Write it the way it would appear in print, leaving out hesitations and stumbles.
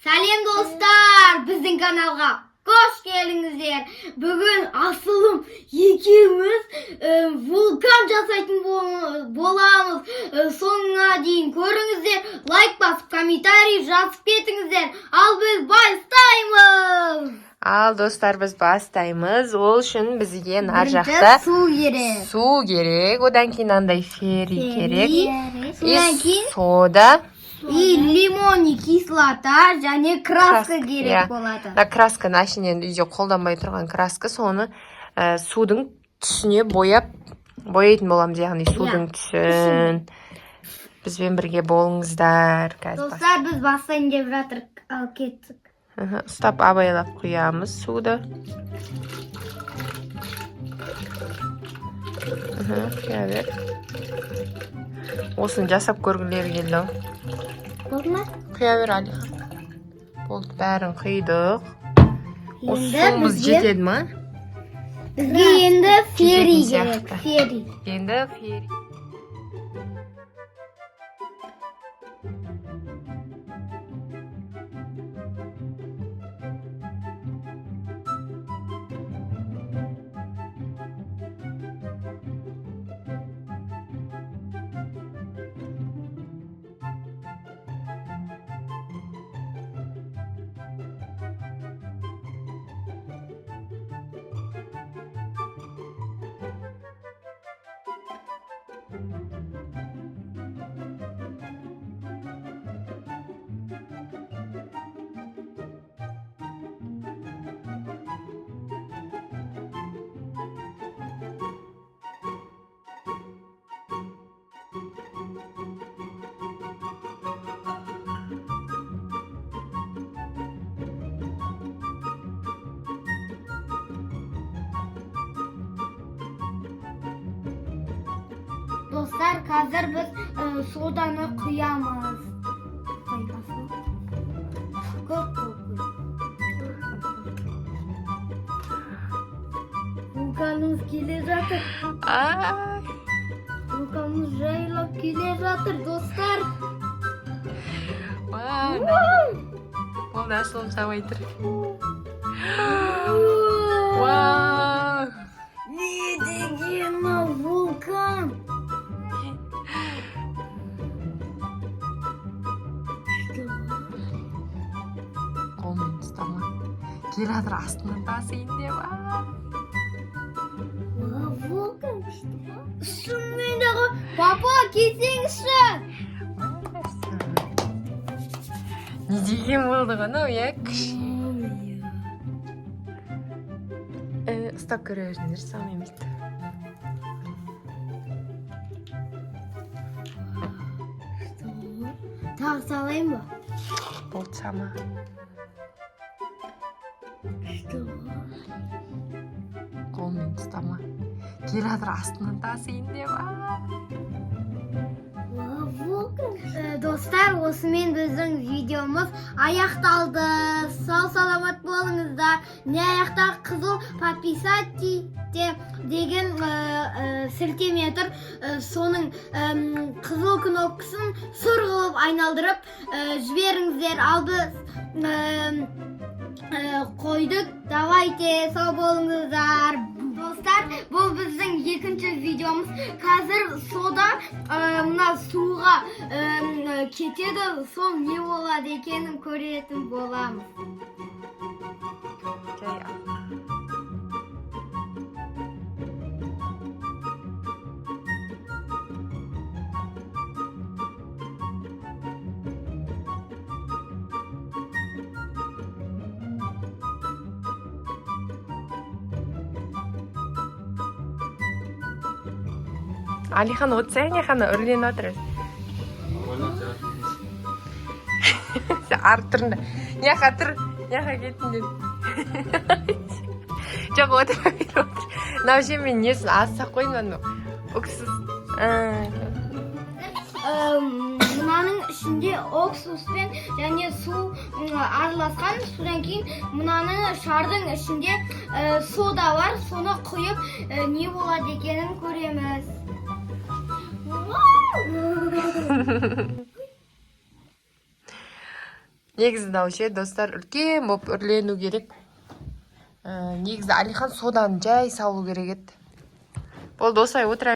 Сәлем достар, біздің каналға қош келдіңіздер. Бүгін асылым екеуміз вулкан жасайтын боламыз. Соңына дейін көріңіздер. Лайк басып, комментарий жазып кетіңіздер. Ал біз бастаймыз. Ал достар, біз бастаймыз. Ол үшін бізге нар жақта су керек. Су керек. Одан кейін андай ферри керек. Содан кейін сода. И лимонный кислота және краска керек болады. Краска нашинен үйде қолданбай тұрған краска, соны судың түсіне бояйтын боламыз, яғни судың түсін. Бізбен бірге болыңыздар. Достар, біз бастайын деп жатырық, ал кеттік. Ұстап абайлап құямыз суды. Құя бер. Осыны жасап көргілері келді. Болды ма? Құя бер, Алихан. Болды, бәрін құйдық. Суымыз жетеді ма? Бізге енді ферри керек. Енді ферри. Dostlar, қазір біз соданы құямыз. Көп вулканымыз келе жатыр. Вулканымыз жайылып келе жатыр, достар. Ол асылым сабай тұр. Не деген вулкан? Қолмен ұстама. Келе жатыр, астынан тасиын деп. Вулкан шынымен де ғой. Папа, кетсеңізші. Не деген болды ғана, күш. Ұстап көре беріңдер, сам емейді. Тағы салайын ба? Болды сама. Қолмен ұстама. Келе жатыр, астынан тасиын деп. Достар, осымен біздің видеомыз аяқталды. Сау саламат болыңыздар. Не аяқта қызыл подписать деген сілтеме тұр. Соның қызыл кнопкасын сұр қылып айналдырып жіберіңіздер. Ал біз қойдық. Давайте, сау болыңыздар. Достар, бұл біздің екінші видеомыз. Қазір сода мына суға кетеді, сол не болады екенін көретін боламыз. Алихан, отсай, нехана үрленіп отырыз. Сен арып тұрында. Неқа тұр, неқа кеттің деп. Жоқ, отыр. Науше мен несін асса қойын, өксіз. Мынаның ішінде уксуспен және су араласқан. Содан кейін мынаның шардың ішінде сода бар. Соны құйып не болады екенін көреміз. негізі мынау ше достар үлкен болып үрлену керек. Негізі Алихан содан жай салу керек еді. Болды, осылай отыра